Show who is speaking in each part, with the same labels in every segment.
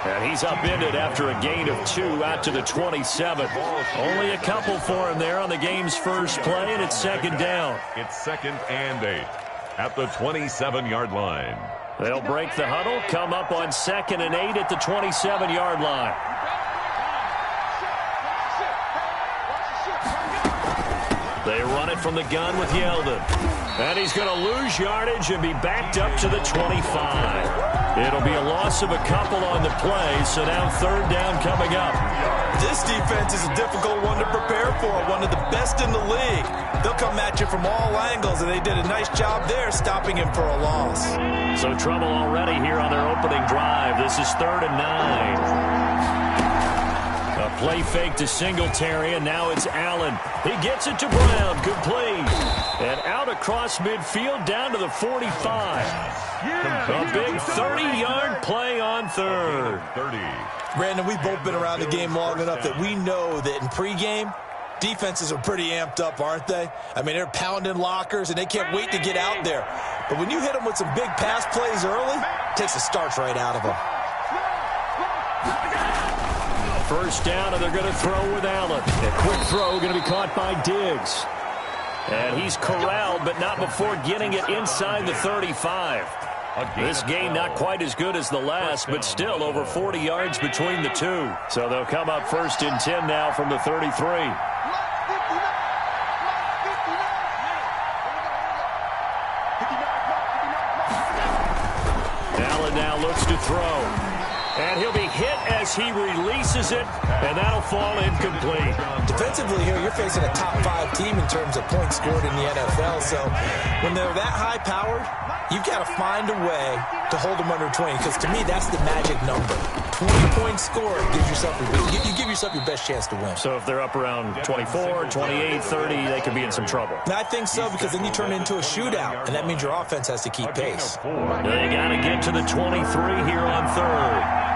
Speaker 1: And he's upended after a gain of 2 out to the 27. Only a couple for him there on the game's first play, and it's second down.
Speaker 2: It's 2nd and 8 at the 27-yard line.
Speaker 1: They'll break the huddle, come up on 2nd and 8 at the 27-yard line. They run it from the gun with Yeldon. And he's going to lose yardage and be backed up to the 25. It'll be a loss of a couple on the play, so now 3rd down coming up.
Speaker 3: This defense is a difficult one to prepare for, one of the best in the league. They'll come at you from all angles, and they did a nice job there stopping him for a loss.
Speaker 1: So trouble already here on their opening drive. This is 3rd and 9. A play fake to Singletary, and now it's Allen. He gets it to Brown. Complete. And out across midfield down to the 45. A big 30-yard play on 3rd.
Speaker 2: 30.
Speaker 3: Brandon, we've both been around the game long enough that we know that in pregame, defenses are pretty amped up, aren't they? I mean, they're pounding lockers, and they can't wait to get out there. But when you hit them with some big pass plays early, it takes the starch right out of them.
Speaker 1: First down, and they're going to throw with Allen. A quick throw going to be caught by Diggs. And he's corralled, but not before getting it inside the 35. This game not quite as good as the last, but still over 40 yards between the two. So they'll come up 1st and 10 now from the 33. Allen now looks to throw. And he'll be hit as he releases it, and that'll fall incomplete.
Speaker 3: Defensively here, you're facing a top 5 team in terms of points scored in the NFL. So when they're that high-powered, you've got to find a way to hold them under 20, because to me, that's the magic number. 20 points scored gives yourself you give yourself your best chance to win.
Speaker 1: So if they're up around 24, 28, 30, they could be in some trouble.
Speaker 3: And I think so, because then you turn it into a shootout, and that means your offense has to keep pace.
Speaker 1: They got to get to the 23 here on 3rd.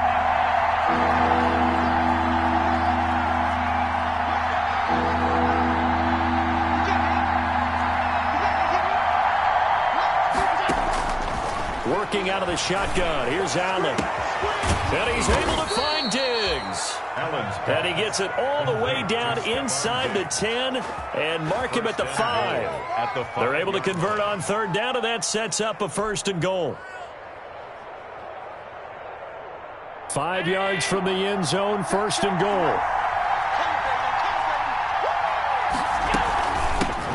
Speaker 1: Working out of the shotgun. Here's Allen. And he's able to find Diggs. And he gets it all the way down inside the 10 and mark him at the 5. They're able to convert on 3rd down, and that sets up a 1st and goal. 5 yards from the end zone, 1st and goal.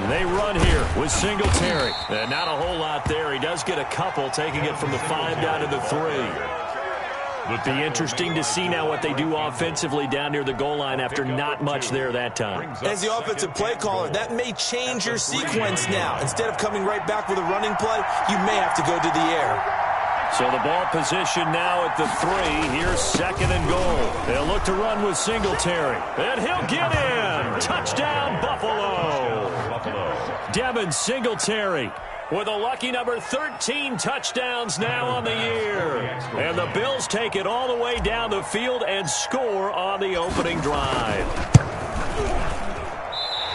Speaker 1: They run here with Singletary. And not a whole lot there. He does get a couple, taking it from the 5 down to the 3. It'd be interesting to see now what they do offensively down near the goal line after not much there that time.
Speaker 3: As the offensive play caller, that may change your sequence now. Instead of coming right back with a running play, you may have to go to the air.
Speaker 1: So the ball position now at the 3. Here's 2nd and goal. They'll look to run with Singletary. And he'll get in. Touchdown, Buffalo. Devin Singletary with a lucky number 13 touchdowns now on the year. And the Bills take it all the way down the field and score on the opening drive.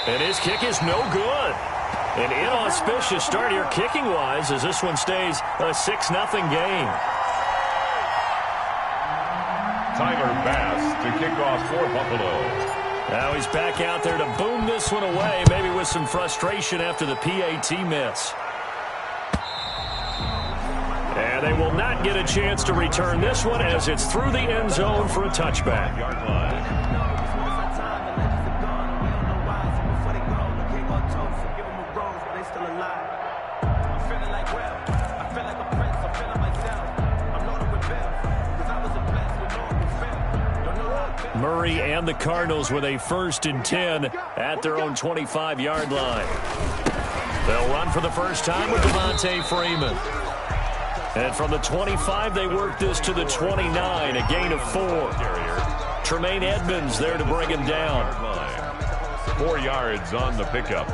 Speaker 1: And his kick is no good. An inauspicious start here kicking-wise as this one stays a 6-0 game.
Speaker 2: Tyler Bass to kick off for Buffalo.
Speaker 1: Now he's back out there to boom this one away, maybe with some frustration after the PAT miss. And they will not get a chance to return this one as it's through the end zone for a touchback. Murray and the Cardinals with a 1st and 10 at their own 25-yard line. They'll run for the first time with Devontae Freeman. And from the 25, they work this to the 29, a gain of 4. Tremaine Edmonds there to bring him down.
Speaker 2: 4 yards on the pickup.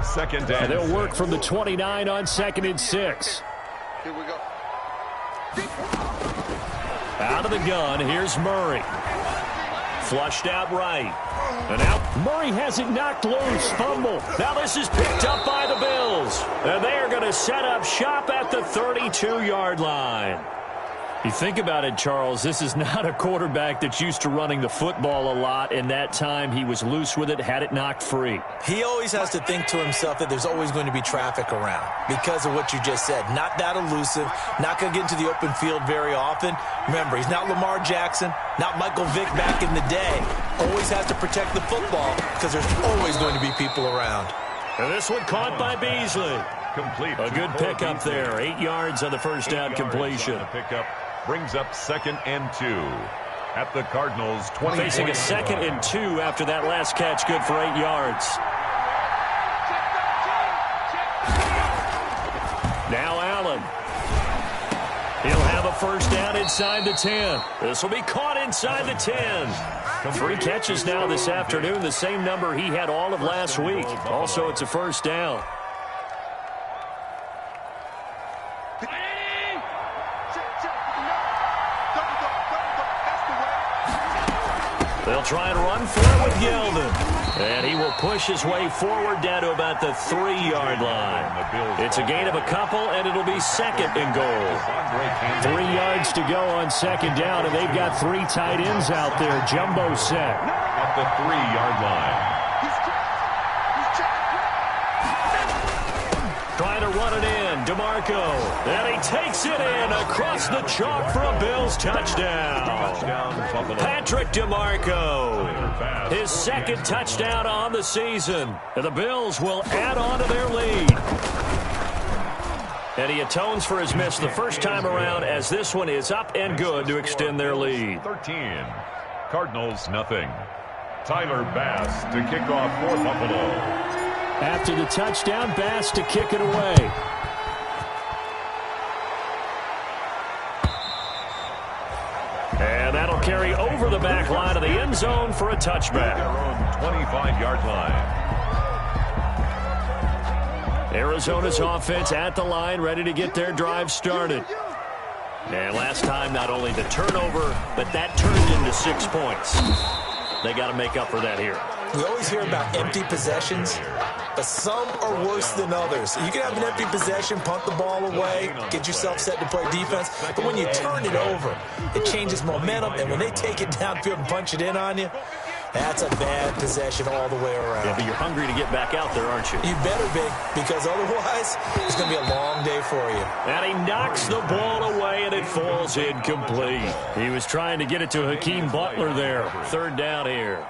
Speaker 2: 2nd and
Speaker 1: they'll work from the 29 on 2nd and 6.
Speaker 4: Here we go.
Speaker 1: Out of the gun, here's Murray. Flushed out right. And now Murray has it knocked loose. Fumble. Now this is picked up by the Bills. And they are going to set up shop at the 32-yard line. You think about it, Charles, this is not a quarterback that's used to running the football a lot, and that time he was loose with it, had it knocked free.
Speaker 3: He always has to think to himself that there's always going to be traffic around because of what you just said. Not that elusive, not going to get into the open field very often. Remember, he's not Lamar Jackson, not Michael Vick back in the day. Always has to protect the football because there's always going to be people around.
Speaker 1: And this one caught by Beasley.
Speaker 2: Complete.
Speaker 1: A good pickup there. 8 yards on the first down completion.
Speaker 2: Pickup brings up 2nd and 2 at the Cardinals' 20.
Speaker 1: Facing a 2nd and 2 after that last catch, good for 8 yards. Now Allen. He'll have a first down inside the 10. This will be caught inside the 10. 3 catches now this afternoon, the same number he had all of last week. Also, it's a first down. They'll try and run for it with Yeldon. And he will push his way forward down to about the 3-yard line. It's a gain of a couple, and it'll be 2nd and goal. 3 yards to go on 2nd down, and they've got 3 tight ends out there. Jumbo set.
Speaker 2: At the 3-yard line.
Speaker 1: Trying to run it in, DeMarco. And he takes it in across the chalk for a Bills touchdown. Patrick DeMarco. His 2nd touchdown on the season. And the Bills will add on to their lead. And he atones for his miss the first time around as this one is up and good to extend their lead.
Speaker 2: 13. Cardinals nothing. Tyler Bass to kick off for Buffalo.
Speaker 1: After the touchdown, Bass to kick it away. And that'll carry over the back line of the end zone for a touchback.
Speaker 2: Their own 25-yard line.
Speaker 1: Arizona's offense at the line, ready to get their drive started. And last time, not only the turnover, but that turned into 6 points. They got to make up for that here.
Speaker 3: We always hear about empty possessions, but some are worse than others. You can have an empty possession, punt the ball away, get yourself set to play defense, but when you turn it over, it changes momentum, and when they take it downfield and punch it in on you, that's a bad possession all the way around.
Speaker 1: Yeah, but you're hungry to get back out there, aren't you?
Speaker 3: You better be, because otherwise, it's going to be a long day for you.
Speaker 1: And he knocks the ball away, and it falls incomplete. He was trying to get it to Hakeem Butler there. 3rd down here.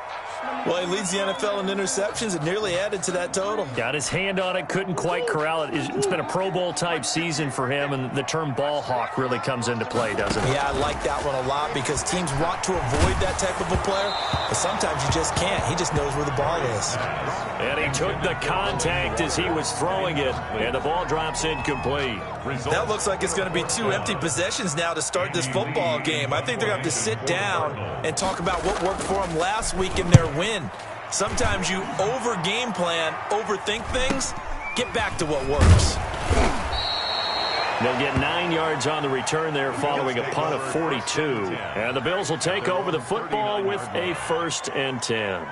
Speaker 3: Well, he leads the NFL in interceptions and nearly added to that total.
Speaker 1: Got his hand on it, couldn't quite corral it. It's been a Pro Bowl-type season for him, and the term ball hawk really comes into play, doesn't it?
Speaker 3: Yeah, I like that one a lot because teams want to avoid that type of a player, but sometimes you just can't. He just knows where the ball is.
Speaker 1: And he took the contact as he was throwing it, and the ball drops incomplete.
Speaker 3: That looks like it's going to be 2 empty possessions now to start this football game. I think they're going to have to sit down and talk about what worked for them last week in their win. Sometimes you over-game plan, overthink things. Get back to what works.
Speaker 1: They'll get 9 yards on the return there following a punt of 42. And the Bills will take over the football with a 1st and 10.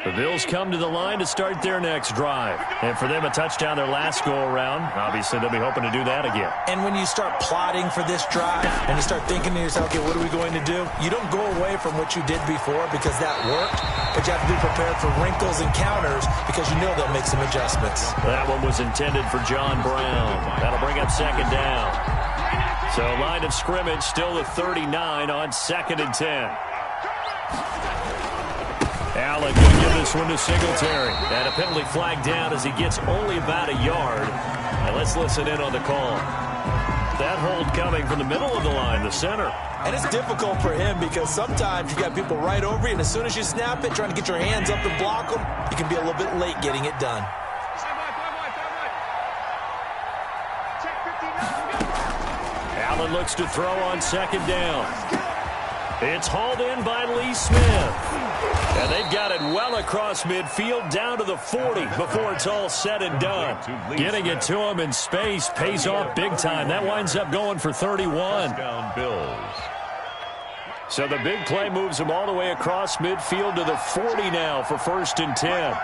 Speaker 1: The Bills come to the line to start their next drive. And for them, a touchdown their last go-around. Obviously, they'll be hoping to do that again.
Speaker 3: And when you start plotting for this drive and you start thinking to yourself, okay, what are we going to do? You don't go away from what you did before because that worked, but you have to be prepared for wrinkles and counters because you know they'll make some adjustments.
Speaker 1: That one was intended for John Brown. That'll bring up 2nd down. So line of scrimmage still at 39 on 2nd and 10. Allen going to give this one to Singletary. And a penalty flag down as he gets only about a yard. And let's listen in on the call. That hold coming from the middle of the line, the center.
Speaker 3: And it's difficult for him because sometimes you got people right over you, and as soon as you snap it, trying to get your hands up and block them, you can be a little bit late getting it done.
Speaker 1: Allen looks to throw on 2nd down. It's hauled in by Lee Smith. And they've got it well across midfield down to the 40 before it's all said and done. Getting it to him in space pays off big time. That winds up going for 31.
Speaker 2: Down Bills.
Speaker 1: So the big play moves him all the way across midfield to the 40 now for 1st and 10.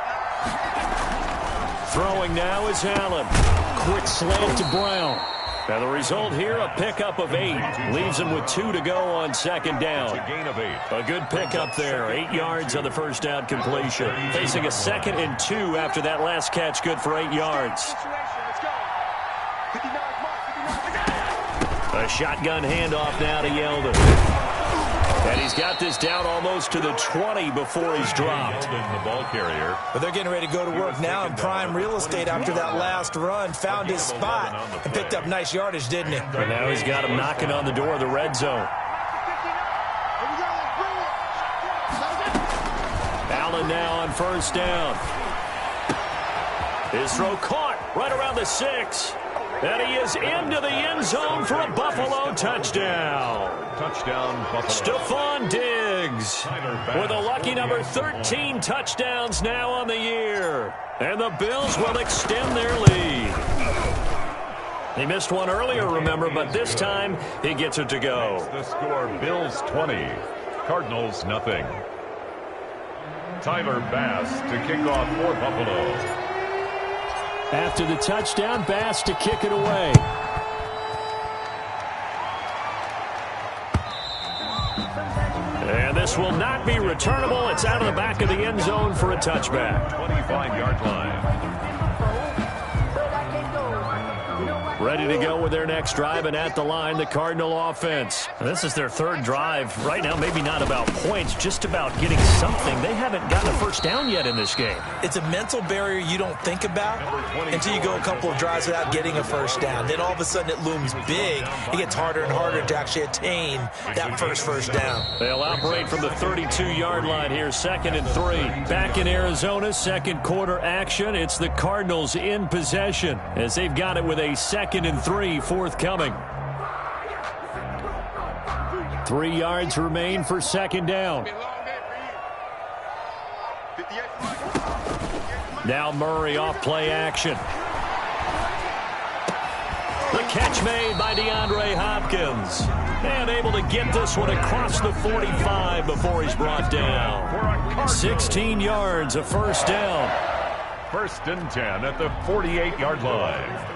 Speaker 1: Throwing now is Allen. Quick slant to Brown. Now the result here, a pickup of 8. Leaves him with 2 to go on second down.
Speaker 2: A gain of 8.
Speaker 1: A good pickup there. 8 yards on the first down completion. Facing a 2nd and 2 after that last catch. Good for 8 yards. A shotgun handoff now to Yeldon. And he's got this down almost to the 20 before he's dropped.
Speaker 2: Yeldon, the ball carrier.
Speaker 3: But they're getting ready to go to work now in prime real estate after that last run. Found his spot and picked up nice yardage, didn't he?
Speaker 1: And now he's got him knocking on the door of the red zone. Allen now on first down. His throw caught right around the 6. And he is into the end zone for a Buffalo touchdown.
Speaker 2: Touchdown, Buffalo.
Speaker 1: Stephon Diggs with a lucky number 13 touchdowns now on the year. And the Bills will extend their lead. He missed one earlier, remember, but this time he gets it to go.
Speaker 2: The score, Bills 20, Cardinals nothing. Tyler Bass to kick off for Buffalo.
Speaker 1: After the touchdown, Bass to kick it away. And this will not be returnable. It's out of the back of the end zone for a touchback.
Speaker 2: 25-yard line.
Speaker 1: Ready to go with their next drive, and at the line, the Cardinal offense. This is their 3rd drive. Right now, maybe not about points, just about getting something. They haven't gotten a first down yet in this game.
Speaker 3: It's a mental barrier you don't think about until you go a couple of drives without getting a first down. Then all of a sudden it looms big. It gets harder and harder to actually attain that first down.
Speaker 1: They'll operate from the 32-yard line here, 2nd and 3. Back in Arizona, second quarter action. It's the Cardinals in possession as they've got it with a 2nd and 3 forthcoming. 3 yards remain for second down. Now Murray off play action. The catch made by DeAndre Hopkins. And able to get this one across the 45 before he's brought down. 16 yards, a first down.
Speaker 2: 1st and 10 at the 48-yard line.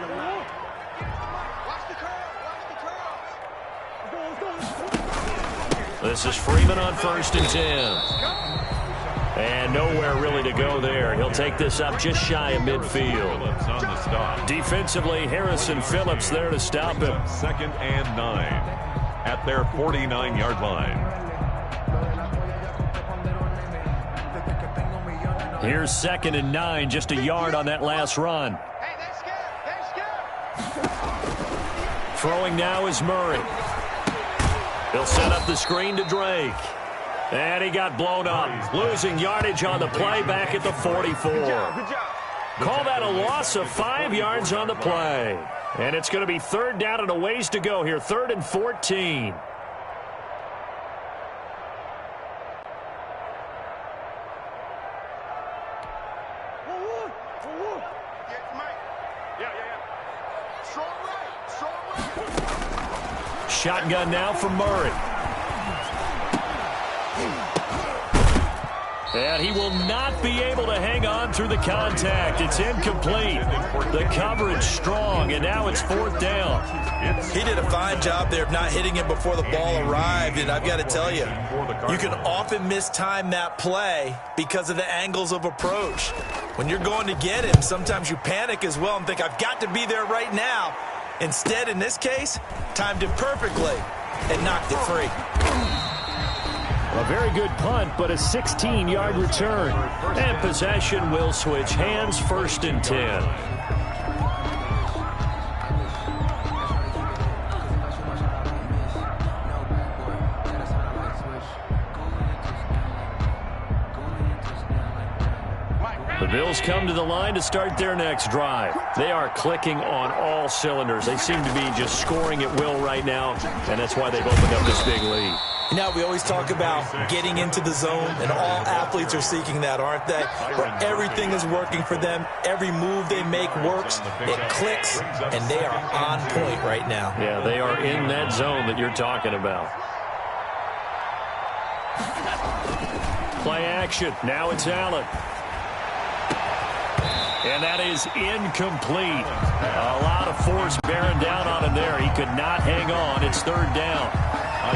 Speaker 1: This is Freeman on 1st and 10. And nowhere really to go there. He'll take this up just shy of midfield.
Speaker 2: Phillips on the stop.
Speaker 1: Defensively, Harrison Phillips there to stop him.
Speaker 2: 2nd and 9 at their 49-yard line.
Speaker 1: Here's 2nd and 9, just a yard on that last run. Throwing now is Murray. He'll set up the screen to Drake. And he got blown up, losing yardage on the play back at the 44. Call that a loss of 5 yards on the play. And it's going to be 3rd down and a ways to go here, 3rd and 14. Shotgun now from Murray. And he will not be able to hang on through the contact. It's incomplete. The coverage strong, and now it's 4th down.
Speaker 3: He did a fine job there of not hitting him before the ball arrived, and I've got to tell you, you can often mistime that play because of the angles of approach. When you're going to get him, sometimes you panic as well and think, I've got to be there right now. Instead, in this case, timed it perfectly and knocked it free.
Speaker 1: A very good punt, but a 16-yard return. And possession will switch hands, 1st and 10. The Bills come to the line to start their next drive. They are clicking on all cylinders. They seem to be just scoring at will right now, and that's why they've opened up this big lead.
Speaker 3: Now, we always talk about getting into the zone, and all athletes are seeking that, aren't they? Where everything is working for them. Every move they make works. It clicks, and they are on point right now.
Speaker 1: Yeah, they are in that zone that you're talking about. Play action. Now it's Allen. And that is incomplete. A lot of force bearing down on him there. He could not hang on. It's third down.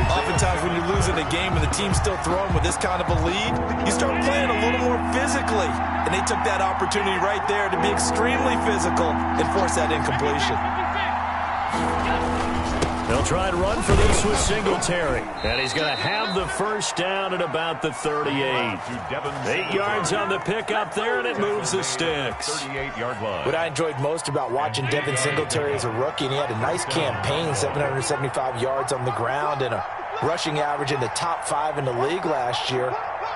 Speaker 3: Oftentimes when you're losing a game and the team's still throwing with this kind of a lead, you start playing a little more physically. And they took that opportunity right there to be extremely physical and force that incompletion.
Speaker 1: They'll try and run for this with Singletary. And he's going to have the first down at about the 38. 8 yards on the pickup there, and it moves the sticks.
Speaker 2: 38-yard line.
Speaker 3: What I enjoyed most about watching Devin Singletary as a rookie, and he had a nice campaign, 775 yards on the ground and a rushing average in the top 5 in the league last year,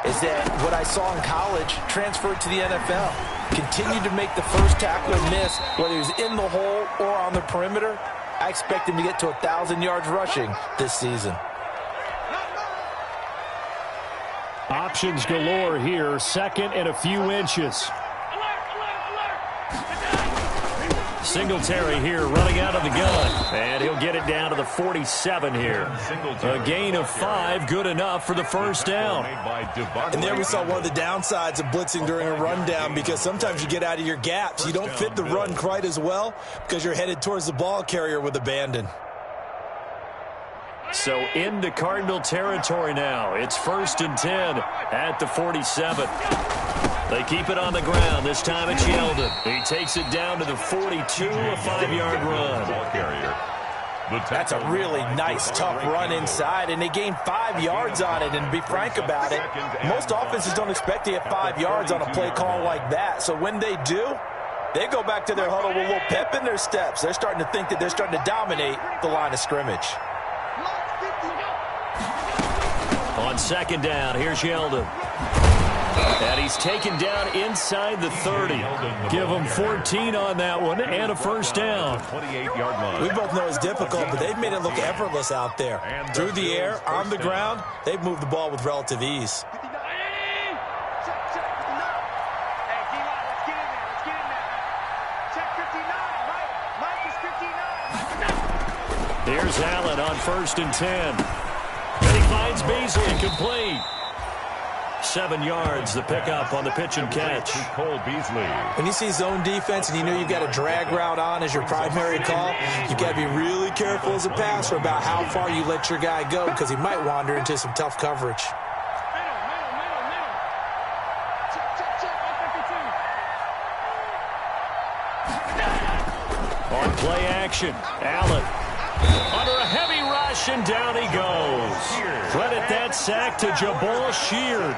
Speaker 3: is that what I saw in college transferred to the NFL. Continued to make the first tackler miss, whether he was in the hole or on the perimeter. I expect him to get to 1,000 yards rushing this season.
Speaker 1: Options galore here. Second and a few inches. Singletary here running out of the gun. And he'll get it down to the 47 here. A gain of 5, good enough for the first down.
Speaker 3: And there we saw one of the downsides of blitzing during a rundown, because sometimes you get out of your gaps. You don't fit the run quite as well because you're headed towards the ball carrier with abandon.
Speaker 1: So into Cardinal territory now. It's 1st and 10 at the 47. They keep it on the ground. This time it's Yeldon. He takes it down to the 42, a 5-yard run.
Speaker 3: That's a really nice, tough run inside, and they gain 5 yards on it. And to be frank about it, most offenses don't expect to get 5 yards on a play call like that. So when they do, they go back to their huddle with a little pep in their steps. They're starting to think that they're starting to dominate the line of scrimmage.
Speaker 1: On second down, here's Yeldon. And he's taken down inside the 30. Give him 14 on that one and a first down.
Speaker 2: 28-yard line.
Speaker 3: We both know it's difficult, but they've made it look effortless out there. Through the air, on the ground, they've moved the ball with relative ease.
Speaker 1: Here's Allen on 1st and 10. And he finds Beasley complete. 7 yards, the pickup on the pitch and catch.
Speaker 2: Cole Beasley.
Speaker 3: When you see zone defense and you know you've got a drag route on as your primary call, you've got to be really careful as a passer about how far you let your guy go, because he might wander into some tough coverage.
Speaker 1: On play action, Allen under a heavy rush, and down he goes. Credit that sack to Jabal Sheard.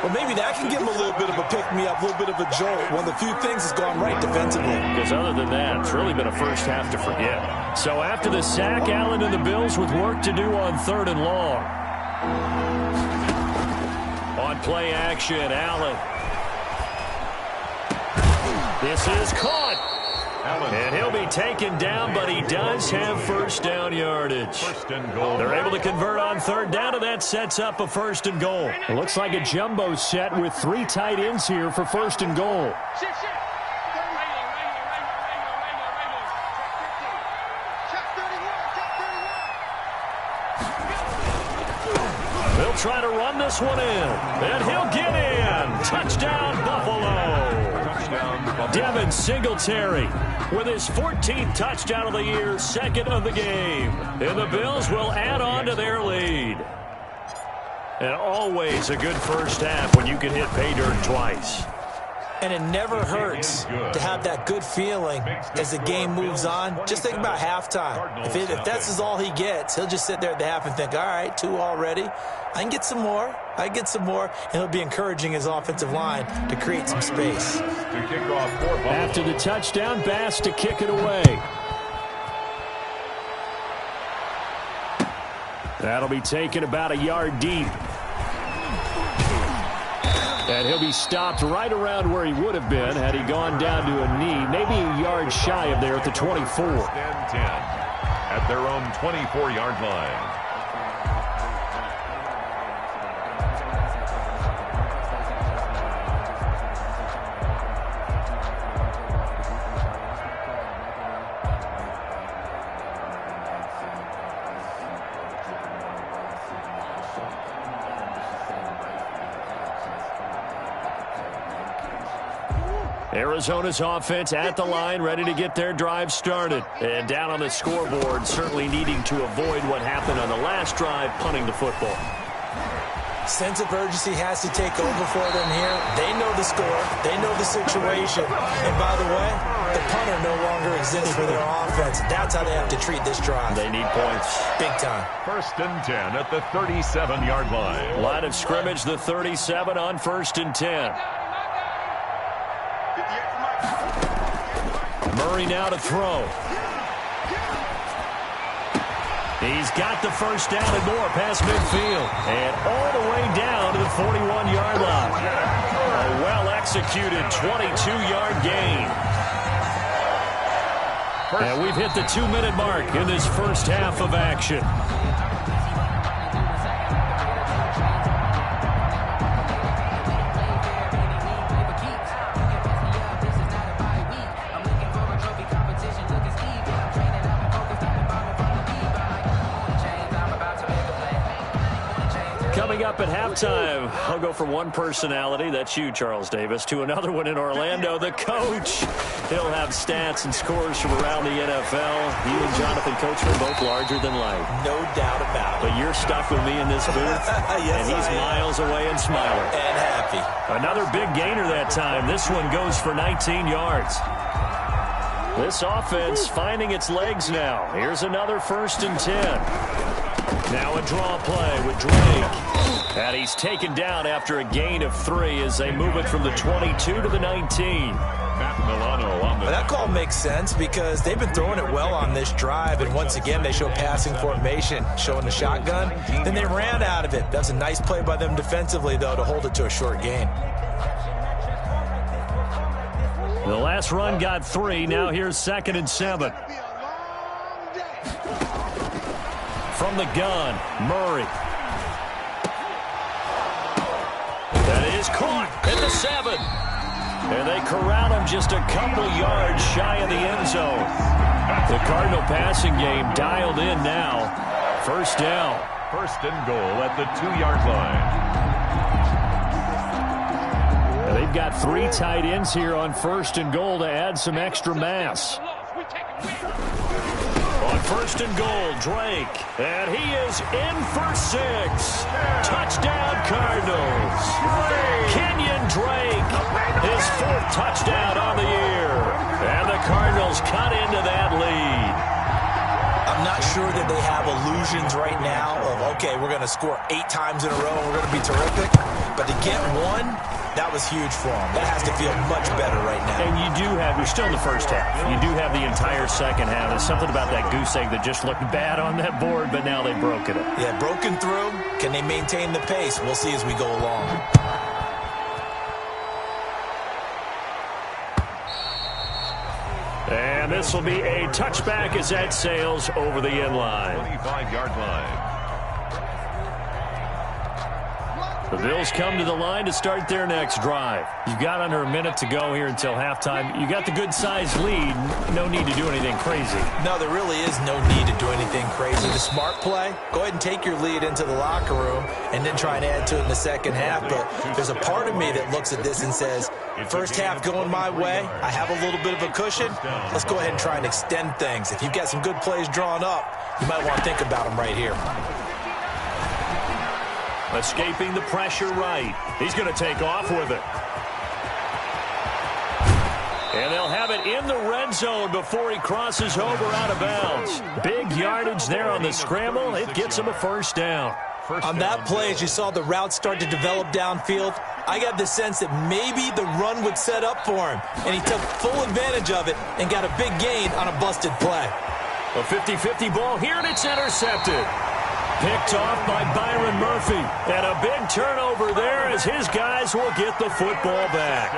Speaker 3: Well, maybe that can give him a little bit of a pick-me-up, a little bit of a jolt. One of the few things that's gone right defensively.
Speaker 1: Because other than that, it's really been a first half to forget. So after the sack, Allen and the Bills with work to do on 3rd and long. On play action, Allen. This is caught. And he'll be taken down, but he does have first down yardage.
Speaker 2: 1st and goal.
Speaker 1: They're able to convert on 3rd down, and that sets up a 1st and goal. It looks like a jumbo set with 3 tight ends here for 1st and goal. They'll try to run this one in, and he'll get in. Touchdown, Buffalo. Devin Singletary with his 14th touchdown of the year, 2nd of the game. And the Bills will add on to their lead. And always a good first half when you can hit pay dirt twice.
Speaker 3: And it never hurts to have that good feeling as the game moves on. Just think about halftime. If that's all he gets, he'll just sit there at the half and think, all right, 2 already. I can get some more. I can get some more. And he'll be encouraging his offensive line to create some space.
Speaker 1: After the touchdown, Bass to kick it away. That'll be taken about a yard deep. And he'll be stopped right around where he would have been had he gone down to a knee, maybe a yard shy of there at the 24.
Speaker 2: 10 at their own 24-yard line.
Speaker 1: Arizona's offense at the line, ready to get their drive started. And down on the scoreboard, certainly needing to avoid what happened on the last drive, punting the football.
Speaker 3: Sense of urgency has to take over for them here. They know the score. They know the situation. And by the way, the punter no longer exists for their offense. That's how they have to treat this drive.
Speaker 1: They need points. Big time.
Speaker 2: 1st and 10 at the 37-yard line.
Speaker 1: Line of scrimmage, the 37 on 1st and 10. Murray now to throw. He's got the first down and more past midfield. And all the way down to the 41-yard line. A well-executed 22-yard gain. And we've hit the 2-minute mark in this first half of action. Coming up at halftime, I'll go from one personality, that's you, Charles Davis, to another one in Orlando, the coach. He'll have stats and scores from around the NFL. You and Jonathan Coachman both larger than life.
Speaker 3: No doubt about it.
Speaker 1: But you're stuck with me in this booth,
Speaker 3: yes,
Speaker 1: and he's miles away and smiling.
Speaker 3: And happy.
Speaker 1: Another big gainer that time. This one goes for 19 yards. This offense finding its legs now. Here's another 1st and 10. Now a draw play with Drake. And he's taken down after a gain of 3 as they move it from the 22 to the 19.
Speaker 3: That call makes sense because they've been throwing it well on this drive, and once again they show passing formation, showing the shotgun. Then they ran out of it. That's a nice play by them defensively, though, to hold it to a short gain.
Speaker 1: The last run got 3. Now here's 2nd and 7. From the gun, Murray. That is caught at the 7. And they corral him just a couple yards shy of the end zone. The Cardinal passing game dialed in now. 1st down.
Speaker 2: 1st and goal at the 2-yard line.
Speaker 1: And they've got 3 tight ends here on 1st and goal to add some extra mass. On 1st and goal, Drake. And he is in for 6. Touchdown, Cardinals. Kenyon Drake, his 4th touchdown on the year. And the Cardinals cut into that lead.
Speaker 3: I'm not sure that they have illusions right now of, okay, we're going to score 8 times in a row and we're going to be terrific. But to get 1, that was huge for them. That has to feel much better right now.
Speaker 1: And we're still in the first half. You do have the entire second half. There's something about that goose egg that just looked bad on that board, but now they've broken it.
Speaker 3: Yeah, broken through. Can they maintain the pace? We'll see as we go along.
Speaker 1: And this will be a touchback as that sails over the end line.
Speaker 2: 25-yard line.
Speaker 1: The Bills come to the line to start their next drive. You've got under a minute to go here until halftime. You got the good-sized lead. No need to do anything crazy.
Speaker 3: No, there really is no need to do anything crazy. The smart play, go ahead and take your lead into the locker room and then try and add to it in the second half. But there's a part of me that looks at this and says, first half going my way, I have a little bit of a cushion. Let's go ahead and try and extend things. If you've got some good plays drawn up, you might want to think about them right here.
Speaker 1: Escaping the pressure right. He's going to take off with it. And they'll have it in the red zone before he crosses over out of bounds. Big yardage there on the scramble. It gets him a 1st down.
Speaker 3: On that play, as you saw the route start to develop downfield, I got the sense that maybe the run would set up for him. And he took full advantage of it and got a big gain on a busted play.
Speaker 1: A 50-50 ball here, and it's intercepted. Picked off by Byron Murphy. And a big turnover there as his guys will get the football back.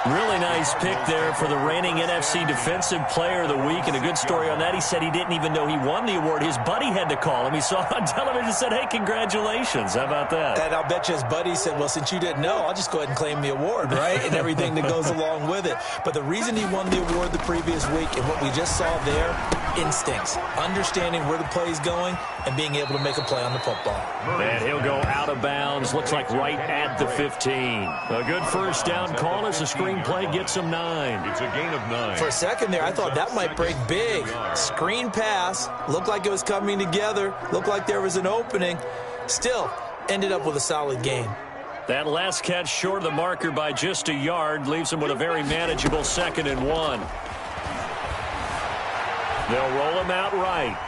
Speaker 1: Really nice pick there for the reigning NFC Defensive Player of the Week. And a good story on that. He said he didn't even know he won the award. His buddy had to call him. He saw it on television and said, hey, congratulations. How about that?
Speaker 3: And I'll bet you his buddy said, well, since you didn't know, I'll just go ahead and claim the award, right? And everything that goes along with it. But the reason he won the award the previous week and what we just saw there, instincts, understanding where the play is going and being able to make a play on the football.
Speaker 1: And he'll go out of bounds. Looks like right at the 15. A good first down call as the screenplay gets him 9.
Speaker 2: It's a gain of 9.
Speaker 3: For a second there, I thought that might break big. Screen pass. Looked like it was coming together. Looked like there was an opening. Still, ended up with a solid gain.
Speaker 1: That last catch short of the marker by just a yard leaves him with a very manageable 2nd and 1. They'll roll him out right.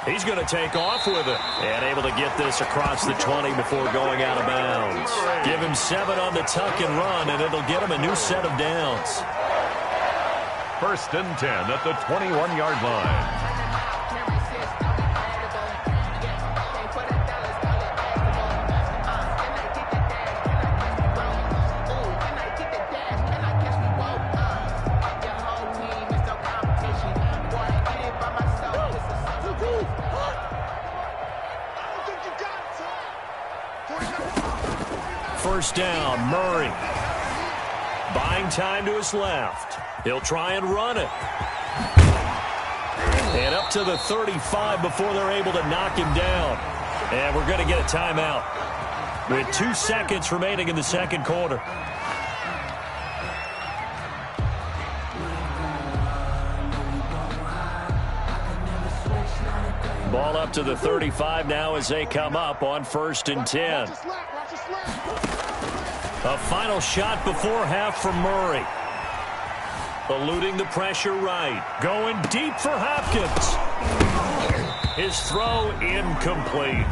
Speaker 1: He's going to take off with it. And able to get this across the 20 before going out of bounds. Give him 7 on the tuck and run, and it'll get him a new set of downs.
Speaker 2: 1st and 10 at the 21-yard line.
Speaker 1: First down, Murray. Buying time to his left. He'll try and run it. And up to the 35 before they're able to knock him down. And we're going to get a timeout with 2 seconds remaining in the second quarter. Ball up to the 35 now as they come up on 1st and 10. A final shot before half from Murray. Eluding the pressure right. Going deep for Hopkins. His throw incomplete.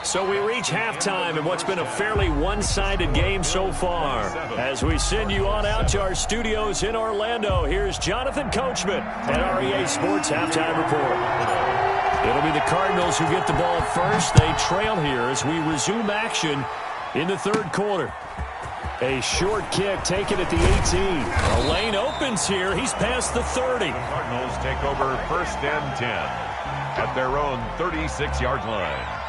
Speaker 1: So we reach halftime in what's been a fairly one-sided game so far. As we send you on out to our studios in Orlando, here's Jonathan Coachman at REA Sports Halftime Report. It'll be the Cardinals who get the ball first. They trail here as we resume action in the third quarter. A short kick taken at the 18. A lane opens here. He's past the 30.
Speaker 2: The Cardinals take over 1st and 10 at their own 36-yard line.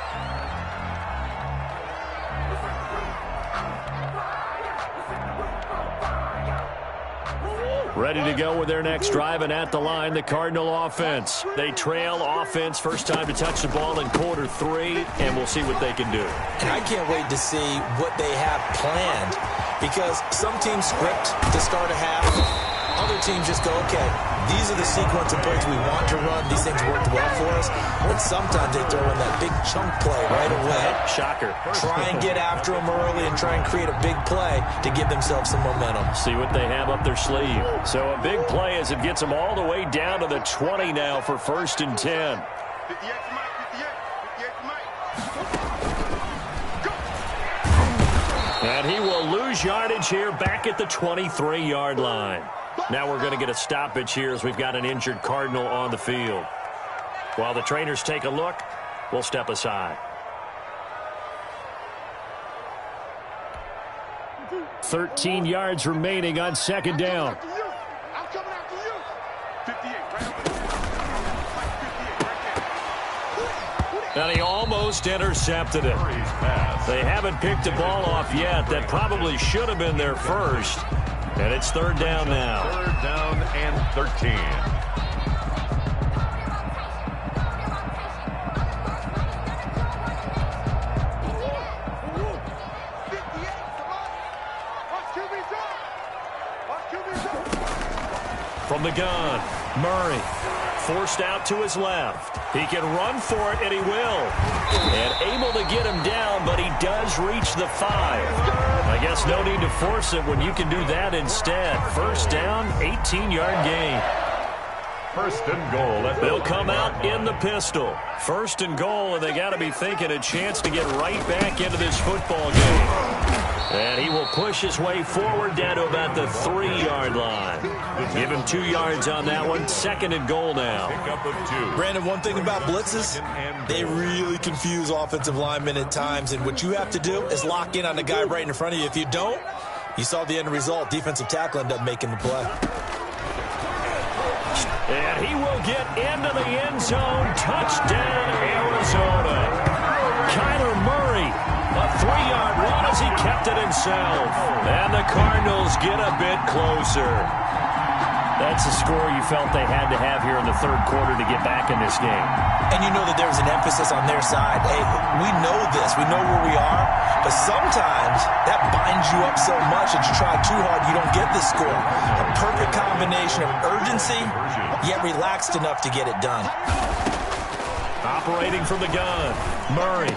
Speaker 1: Ready to go with their next drive, and at the line, the Cardinal offense. They trail offense, first time to touch the ball in quarter 3, and we'll see what they can do.
Speaker 3: And I can't wait to see what they have planned, because some teams script to start a half. Other teams just go, okay, these are the sequence of plays we want to run. These things worked well for us. And sometimes they throw in that big chunk play right away.
Speaker 1: Shocker.
Speaker 3: Try and get after them early and try and create a big play to give themselves some momentum.
Speaker 1: See what they have up their sleeve. So a big play as it gets them all the way down to the 20 now for 1st and 10. And he will lose yardage here back at the 23-yard line. Now we're going to get a stoppage here as we've got an injured Cardinal on the field. While the trainers take a look, we'll step aside. 13 yards remaining on 2nd down. And he almost intercepted it. They haven't picked a ball off yet. That probably should have been their first. And it's 3rd down now.
Speaker 2: 3rd down and 13.
Speaker 1: From the gun, Murray forced out to his left. He can run for it, and he will. And able to get him down, but he does reach the 5. I guess no need to force it when you can do that instead. 1st down, 18-yard gain.
Speaker 2: 1st and goal.
Speaker 1: They'll come out in the pistol. 1st and goal, and they got to be thinking a chance to get right back into this football game. And he will push his way forward down to about the 3-yard line. Give him 2 yards on that one. 2nd and goal now.
Speaker 2: Pickup of 2.
Speaker 3: Brandon, one thing about blitzes, they really confuse offensive linemen at times. And what you have to do is lock in on the guy right in front of you. If you don't, you saw the end result. Defensive tackle ended up making the play.
Speaker 1: And he will get into the end zone. Touchdown, Arizona. Kyler Murray, a 3-yard run as he kept it himself. And the Cardinals get a bit closer. That's the score you felt they had to have here in the the third quarter to get back in this game.
Speaker 3: And you know that there's an emphasis on their side. Hey, we know this. We know where we are. But sometimes that binds you up so much that you try too hard, you don't get the score. A perfect combination of urgency, yet relaxed enough to get it done.
Speaker 1: Operating from the gun, Murray.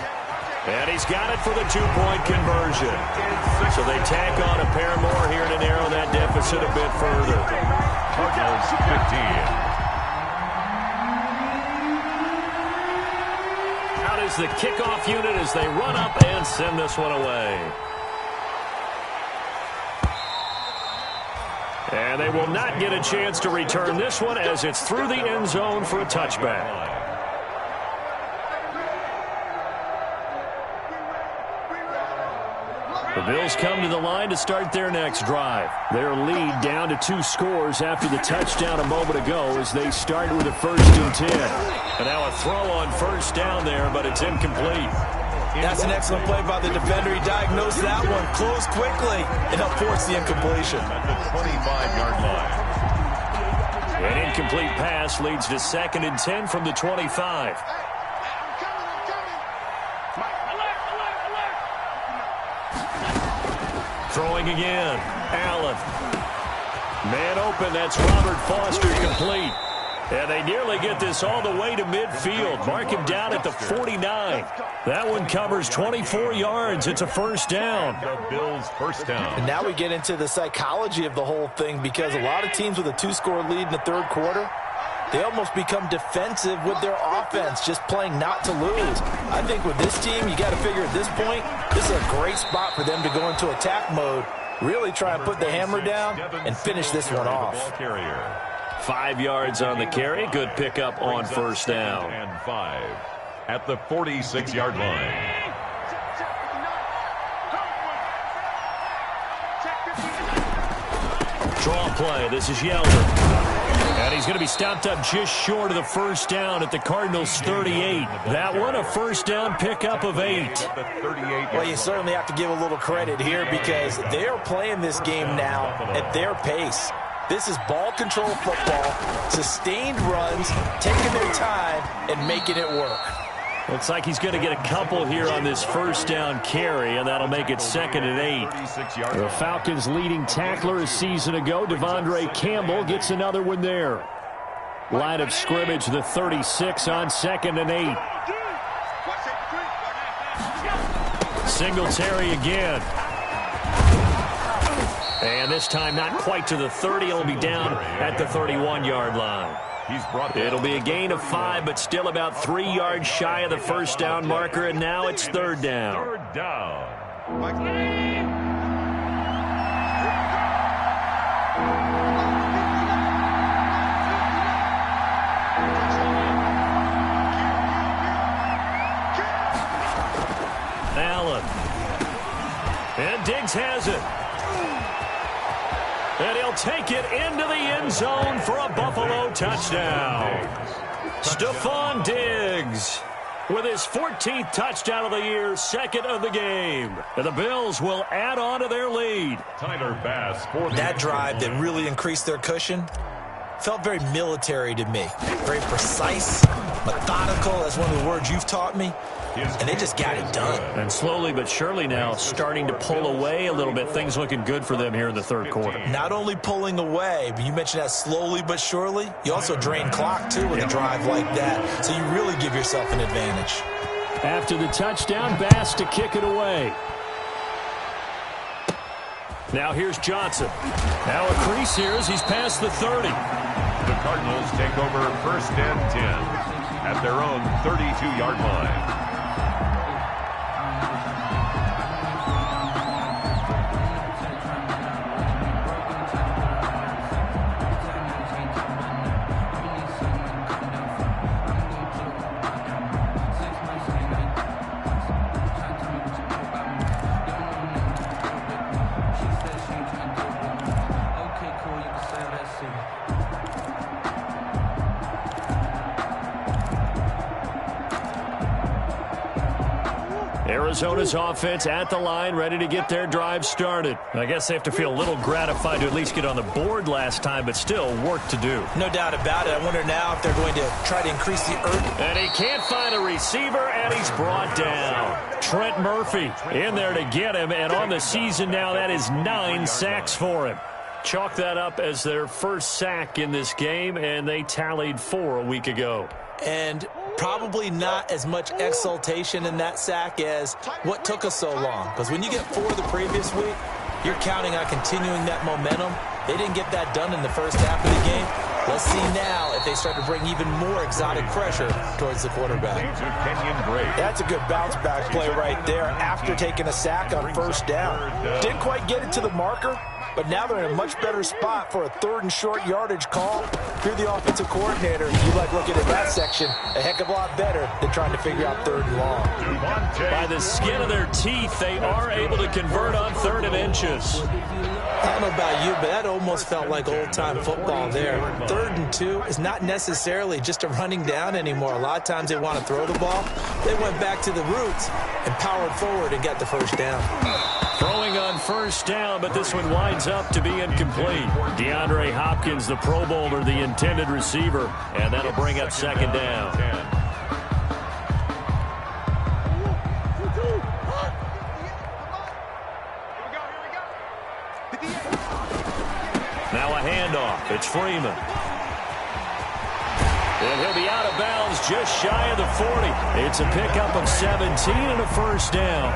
Speaker 1: And he's got it for the two-point conversion. So they tack on a pair more here to narrow that deficit a bit further.
Speaker 2: Cardinals 15.
Speaker 1: Out is the kickoff unit as they run up and send this one away. And they will not get a chance to return this one as it's through the end zone for a touchback. The Bills come to the line to start their next drive. Their lead down to 2 scores after the touchdown a moment ago as they start with a 1st and 10. And now a throw on 1st down there, but it's incomplete.
Speaker 3: That's an excellent play by the defender. He diagnosed that one, closed quickly, and helped force the incompletion.
Speaker 2: At the 25-yard line.
Speaker 1: An incomplete pass leads to 2nd and 10 from the 25. Throwing again. Allen. Man open. That's Robert Foster complete. And they nearly get this all the way to midfield. Mark him down at the 49. That one covers 24 yards. It's a 1st down.
Speaker 2: The Bills' 1st down.
Speaker 3: And now we get into the psychology of the whole thing because a lot of teams with a 2-score lead in the 3rd quarter, they almost become defensive with their offense, just playing not to lose. I think with this team, you got to figure at this point, this is a great spot for them to go into attack mode, really try and put the hammer down and finish this one off.
Speaker 1: 5 yards on the carry. Good pickup on 1st down.
Speaker 2: And 5 at the 46-yard line.
Speaker 1: Draw play. This is Yeldon. And he's going to be stopped up just short of the 1st down at the Cardinals' 38. That one a 1st down pickup of 8.
Speaker 3: Well, you certainly have to give a little credit here because they are playing this game now at their pace. This is ball control football, sustained runs, taking their time, and making it work.
Speaker 1: Looks like he's going to get a couple here on this 1st down carry, and that'll make it 2nd and 8. The Falcons' leading tackler a season ago, Devondre Campbell, gets another one there. Line of scrimmage, the 36 on 2nd and 8. Singletary again. And this time not quite to the 30. It'll be down at the 31-yard line. It'll be a gain of 5, but still about 3 yards shy of the 1st down marker, and now it's 3rd down.
Speaker 2: 3rd down.
Speaker 1: Allen. And Diggs has it. And he'll take it into the end zone for a Buffalo touchdown. Stephon Diggs with his 14th touchdown of the year, 2nd of the game. And the Bills will add on to their lead.
Speaker 2: Tyler Bass for
Speaker 3: that drive that really increased their cushion felt very military to me. Very precise, methodical. That's one of the words you've taught me. And they just got it done.
Speaker 1: And slowly but surely now starting to pull away a little bit. Things looking good for them here in the 3rd quarter.
Speaker 3: Not only pulling away, but you mentioned that slowly but surely. You also drain clock, too, with a drive like that. So you really give yourself an advantage.
Speaker 1: After the touchdown, Bass to kick it away. Now here's Johnson. Now a crease here as he's past the 30.
Speaker 2: The Cardinals take over 1st and 10 at their own 32-yard line.
Speaker 1: Arizona's offense at the line, ready to get their drive started. I guess they have to feel a little gratified to at least get on the board last time, but still work to do.
Speaker 3: No doubt about it. I wonder now if they're going to try to increase the urgency.
Speaker 1: And he can't find a receiver, and he's brought down. Trent Murphy in there to get him, and on the season now, that is 9 sacks for him. Chalk that up as their first sack in this game, and they tallied 4 a week ago.
Speaker 3: And probably not as much exultation in that sack as what took us so long. Because when you get 4 the previous week, you're counting on continuing that momentum. They didn't get that done in the first half of the game. Let's see now if they start to bring even more exotic pressure towards the quarterback. That's a good bounce-back play right there after taking a sack on first down. Didn't quite get it to the marker, but now they're in a much better spot for a 3rd and short yardage call. If you're the offensive coordinator, you like looking at that section a heck of a lot better than trying to figure out 3rd and long.
Speaker 1: By the skin of their teeth, they are able to convert on 3rd and inches.
Speaker 3: I don't know about you, but that almost felt like old-time football there. 3rd and 2 is not necessarily just a running down anymore. A lot of times they want to throw the ball. They went back to the roots and powered forward and got the first down.
Speaker 1: Throwing on first down, but this one winds up to be incomplete. DeAndre Hopkins, the Pro Bowler, the intended receiver, and that'll bring up 2nd down. Now a handoff. It's Freeman. And he'll be out of bounds just shy of the 40. It's a pickup of 17 and a first down.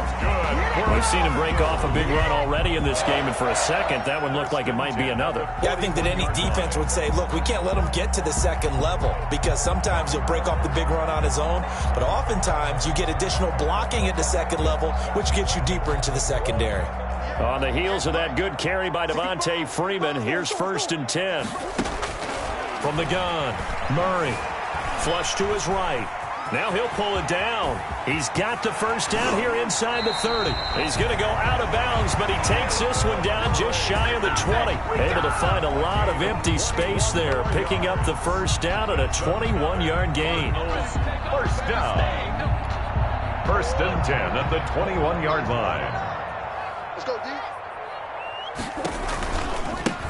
Speaker 1: We've seen him break off a big run already in this game, and for a second, that one looked like it might be another.
Speaker 3: Yeah, I think that any defense would say, look, we can't let him get to the 2nd level, because sometimes he'll break off the big run on his own, but oftentimes you get additional blocking at the 2nd level, which gets you deeper into the secondary.
Speaker 1: On the heels of that good carry by Devontae Freeman, here's 1st and 10. From the gun, Murray, flush to his right. Now he'll pull it down. He's got the first down here inside the 30. He's going to go out of bounds, but he takes this one down just shy of the 20. Able to find a lot of empty space there, picking up the first down at a 21-yard gain.
Speaker 2: First down. 1st and 10 at the 21-yard line.
Speaker 4: Let's go, D.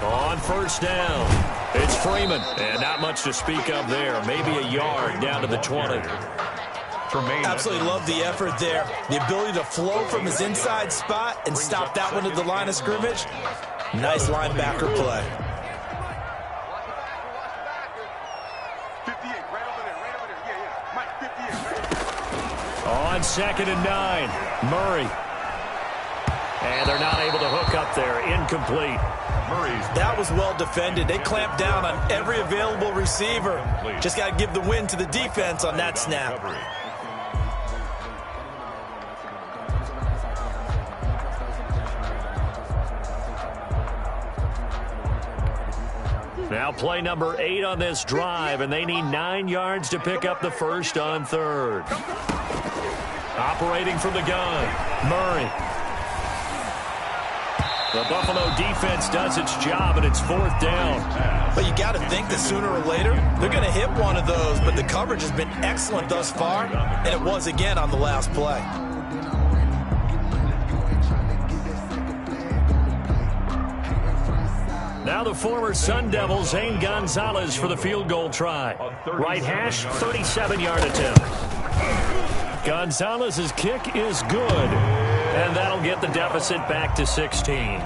Speaker 1: On first down, it's Freeman, and not much to speak of there. Maybe a yard down to the 20.
Speaker 3: Absolutely love the effort there. The ability to flow from his inside spot and stop that one at the line of scrimmage. Nice linebacker play.
Speaker 1: On 2nd and 9, Murray. And they're not able to hook up there. Incomplete.
Speaker 3: That was well defended. They clamped down on every available receiver. Just got to give the win to the defense on that snap.
Speaker 1: Now play number 8 on this drive, and they need 9 yards to pick up the first on 3rd. Operating from the gun, Murray. The Buffalo defense does its job, and it's 4th down.
Speaker 3: But you got to think that sooner or later, they're going to hit one of those, but the coverage has been excellent thus far, and it was again on the last play.
Speaker 1: Now the former Sun Devil, Zane Gonzalez, for the field goal try. Right hash, 37-yard attempt. Gonzalez's kick is good, and that'll get the deficit back to 16.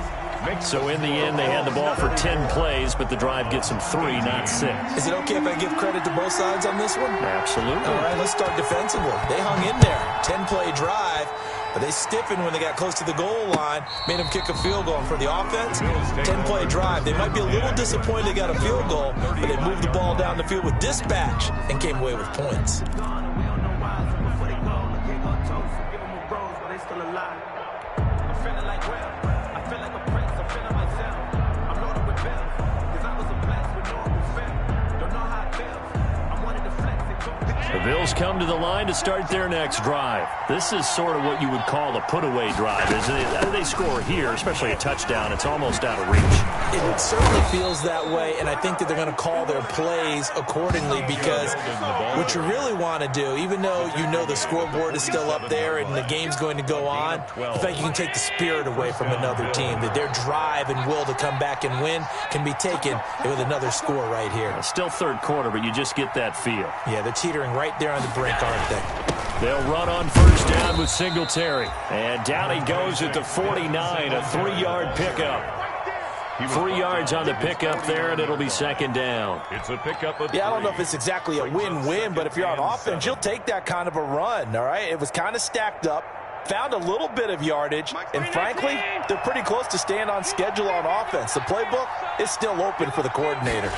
Speaker 1: So in the end, they had the ball for 10 plays, but the drive gets them 3, not 6.
Speaker 3: Is it okay if I give credit to both sides on this one?
Speaker 1: Absolutely. All
Speaker 3: right, let's start defensively. They hung in there. 10-play drive, but they stiffened when they got close to the goal line, made them kick a field goal. And for the offense, 10-play drive. They might be a little disappointed they got a field goal, but they moved the ball down the field with dispatch and came away with points.
Speaker 1: The Bills come to the line to start their next drive. This is sort of what you would call a put-away drive, isn't it? They score here, especially a touchdown. It's almost out of reach.
Speaker 3: It certainly feels that way, and I think that they're going to call their plays accordingly, because what you really want to do, even though you know the scoreboard is still up there and the game's going to go on, in fact, you can take the spirit away from another team, that their drive and will to come back and win can be taken with another score right here.
Speaker 1: Still third quarter, but you just get that feel.
Speaker 3: Yeah, they're teetering right there on the brink, aren't they?
Speaker 1: They'll run on first down with Singletary. And down he goes at the 49, a 3-yard pickup. 3 yards on the pickup there, and it'll be second down.
Speaker 2: It's a pickup of
Speaker 3: I don't know if it's exactly a win-win, but if you're on offense, you'll take that kind of a run, all right? It was kind of stacked up, found a little bit of yardage, and frankly, they're pretty close to staying on schedule on offense. The playbook is still open for the coordinator.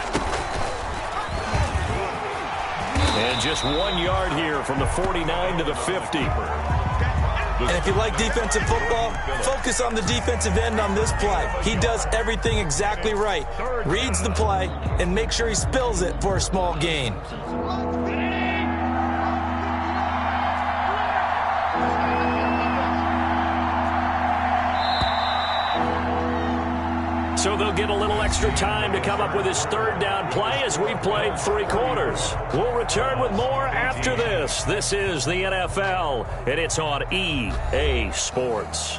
Speaker 1: And just 1 yard here from the 49 to the 50.
Speaker 3: And if you like defensive football, focus on the defensive end on this play. He does everything exactly right. Reads the play and makes sure he spills it for a small gain.
Speaker 1: So they'll get a little extra time to come up with his third down play as we've played 3 quarters. We'll return with more after this. This is the NFL, and it's on EA Sports.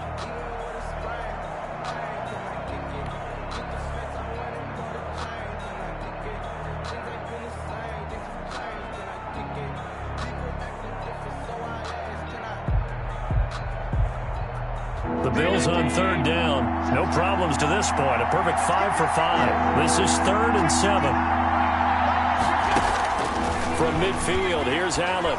Speaker 1: The Bills on third down. No problems to this point. A perfect 5 for 5. This is 3rd and 7. From midfield, here's Allen.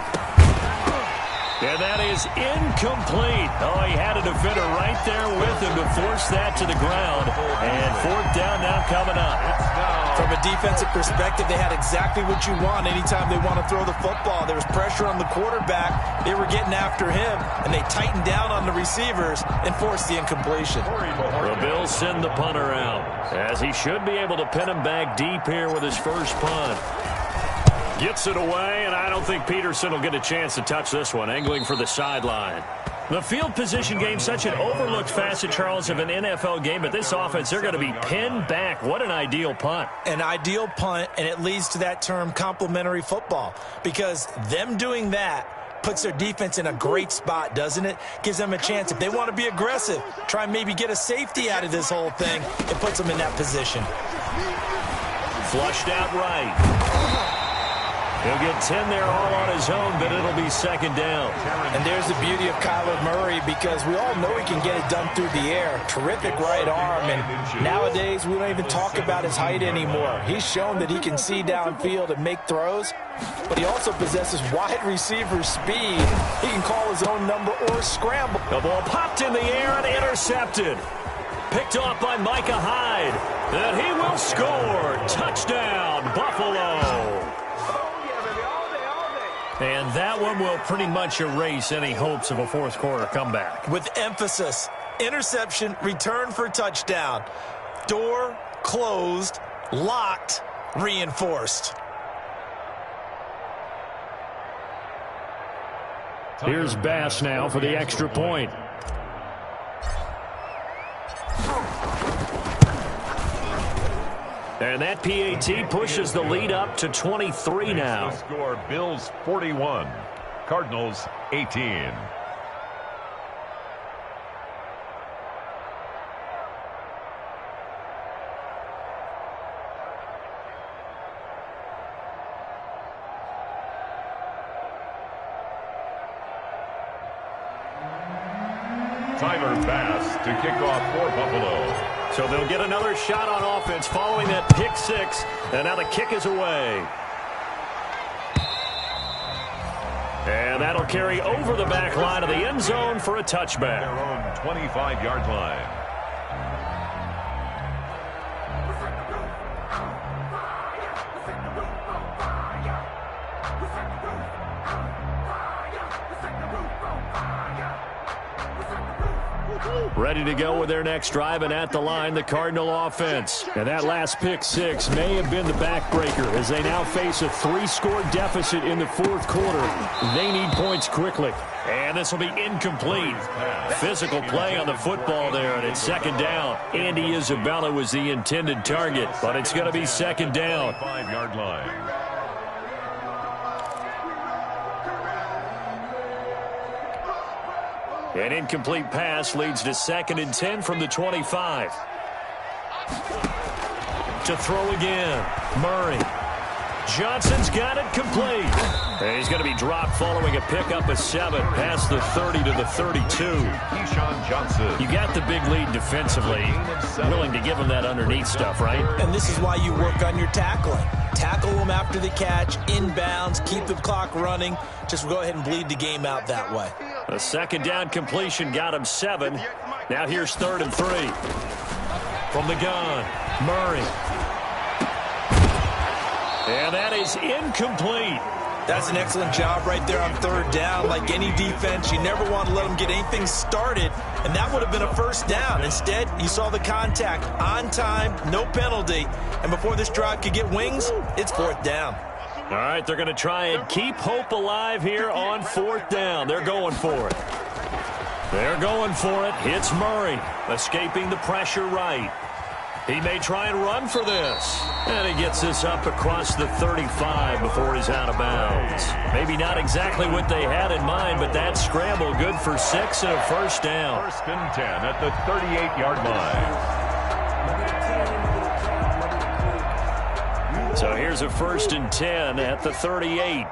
Speaker 1: And that is incomplete. Oh, he had a defender right there with him to force that to the ground. And 4th down now coming up.
Speaker 3: From a defensive perspective, they had exactly what you want anytime they want to throw the football. There was pressure on the quarterback. They were getting after him, and they tightened down on the receivers and forced the incompletion.
Speaker 1: The Bills send the punter out, as he should be able to pin him back deep here with his first punt. Gets it away, and I don't think Peterson will get a chance to touch this one, angling for the sideline. The field position game, such an overlooked facet, Charles, of an NFL game, but this offense, they're going to be pinned back. What an ideal punt.
Speaker 3: An ideal punt, and it leads to that term complementary football, because them doing that puts their defense in a great spot, doesn't it? Gives them a chance. If they want to be aggressive, try and maybe get a safety out of this whole thing, it puts them in that position.
Speaker 1: Flushed out right. He'll get 10 there all on his own, but it'll be second down.
Speaker 3: And there's the beauty of Kyler Murray, because we all know he can get it done through the air. Terrific right arm, and nowadays we don't even talk about his height anymore. He's shown that he can see downfield and make throws, but he also possesses wide receiver speed. He can call his own number or scramble.
Speaker 1: The ball popped in the air and intercepted. Picked off by Micah Hyde. And he will score. Touchdown, Buffalo. And that one will pretty much erase any hopes of a fourth quarter comeback.
Speaker 3: With emphasis, interception, return for touchdown. Door closed, locked, reinforced.
Speaker 1: Here's Bass now for the extra point. And that PAT pushes the lead up to 23 now.
Speaker 2: Score Bills 41, Cardinals 18. Tyler Bass to kick off for Buffalo.
Speaker 1: So they'll get another shot on offense following that pick six. And now the kick is away. And that'll carry over the back line of the end zone for a touchback.
Speaker 2: Their own 25-yard line.
Speaker 1: Ready to go with their next drive, and at the line, the Cardinal offense. And that last pick six may have been the backbreaker as they now face a 3-score deficit in the fourth quarter. They need points quickly. And this will be incomplete. Physical play on the football there, and it's second down. Andy Isabella was the intended target, but it's going to be second down.
Speaker 2: 5-yard line.
Speaker 1: An incomplete pass leads to 2nd and 10 from the 25. To throw again. Murray. Johnson's got it complete. And he's going to be dropped following a pickup of 7 past the 30 to the 32.
Speaker 2: Keyshawn Johnson.
Speaker 1: You got the big lead defensively. Willing to give him that underneath stuff, right?
Speaker 3: And this is why you work on your tackling. Tackle them after the catch, inbounds, keep the clock running. Just go ahead and bleed the game out that way.
Speaker 1: A second down completion got him 7. Now here's 3rd and 3. From the gun, Murray. And that is incomplete.
Speaker 3: That's an excellent job right there on 3rd down. Like any defense, you never want to let them get anything started, and that would have been a 1st down. Instead, you saw the contact on time, no penalty, and before this drive could get wings, it's 4th down.
Speaker 1: All right, they're going to try and keep hope alive here on 4th down. They're going for it. They're going for it. Hits Murray, escaping the pressure right. He may try and run for this. And he gets this up across the 35 before he's out of bounds. Maybe not exactly what they had in mind, but that scramble good for 6 and a 1st down.
Speaker 2: 1st and 10 at the 38-yard line.
Speaker 1: So here's a 1st and 10 at the 38.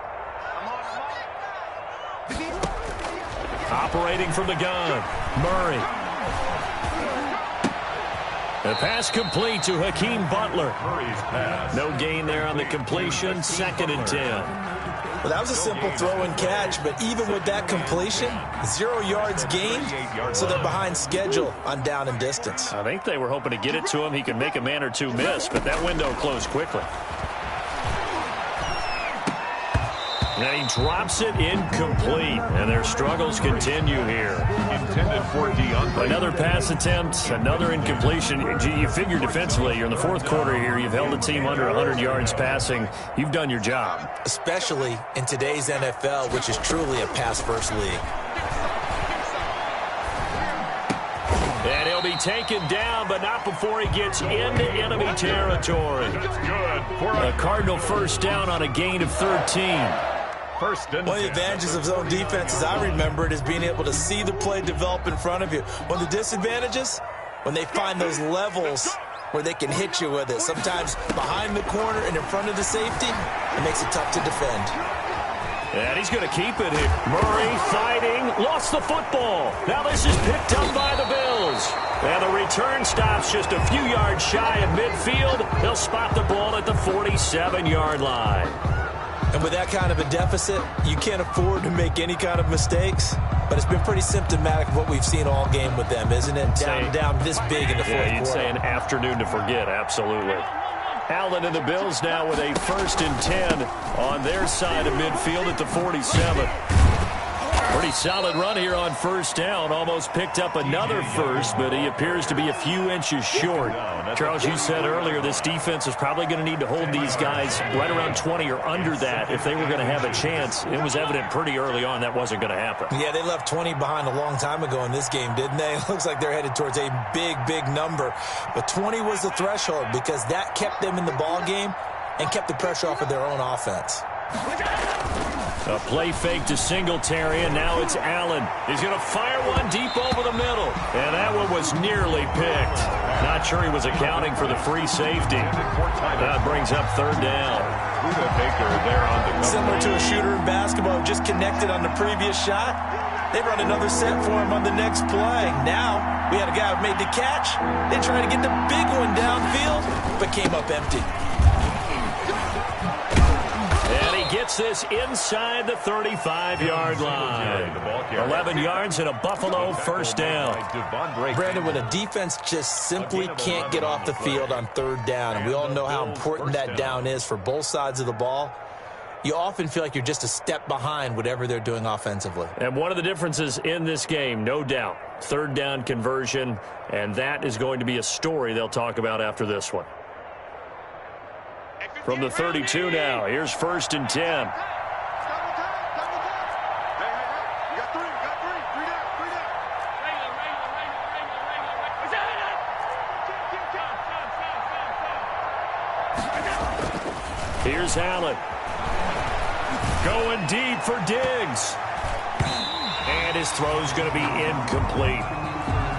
Speaker 1: Operating from the gun, Murray. The pass complete to Hakeem Butler.
Speaker 2: Murray's pass.
Speaker 1: No gain there on the completion. 2nd and 10.
Speaker 3: Well, that was a simple throw and catch, but even with that completion, 0 yards gained, so they're behind schedule on down and distance.
Speaker 1: I think they were hoping to get it to him. He could make a man or two miss, but that window closed quickly. And he drops it incomplete, and their struggles continue here.
Speaker 2: Intended for DeAndre.
Speaker 1: Another pass attempt, another incompletion. You figure defensively, you're in the fourth quarter here. You've held the team under 100 yards passing. You've done your job.
Speaker 3: Especially in today's NFL, which is truly a pass-first league.
Speaker 1: And he'll be taken down, but not before he gets into enemy territory.
Speaker 2: It's good for
Speaker 1: A Cardinal 1st down on a gain of 13.
Speaker 2: 1st and 10.
Speaker 3: One of the advantages of zone defense, as I remember it, is being able to see the play develop in front of you. One of the disadvantages, when they find those levels where they can hit you with it. Sometimes behind the corner and in front of the safety, it makes it tough to defend.
Speaker 1: And he's going to keep it here. Murray fighting, lost the football. Now this is picked up by the Bills. And the return stops just a few yards shy of midfield. They'll spot the ball at the 47-yard line.
Speaker 3: And with that kind of a deficit, you can't afford to make any kind of mistakes. But it's been pretty symptomatic of what we've seen all game with them, isn't it? Down this big in the fourth quarter.
Speaker 1: You'd say an afternoon to forget, absolutely. Allen and the Bills now with a 1st and 10 on their side of midfield at the 47. Pretty solid run here on 1st down. Almost picked up another first, but he appears to be a few inches short. Charles, you said earlier this defense is probably going to need to hold these guys right around 20 or under that if they were going to have a chance. It was evident pretty early on that wasn't going to happen.
Speaker 3: Yeah, they left 20 behind a long time ago in this game, didn't they? It looks like they're headed towards a big, big number. But 20 was the threshold because that kept them in the ball game and kept the pressure off of their own offense.
Speaker 1: A play fake to Singletary, and now it's Allen. He's going to fire one deep over the middle. And that one was nearly picked. Not sure he was accounting for the free safety. That brings up 3rd down.
Speaker 3: Similar to a shooter in basketball who just connected on the previous shot. They run another set for him on the next play. Now, we had a guy who made the catch. They tried to get the big one downfield, but came up empty.
Speaker 1: And he gets this inside the 35-yard line. 11 yards and a Buffalo 1st down.
Speaker 3: Brandon, when a defense just simply can't get off the field on 3rd down, and we all know how important that down is for both sides of the ball, you often feel like you're just a step behind whatever they're doing offensively.
Speaker 1: And one of the differences in this game, no doubt, third down conversion, and that is going to be a story they'll talk about after this one. From the 32 now, here's 1st and 10. Here's Allen. Going deep for Diggs. And his throw's going to be incomplete.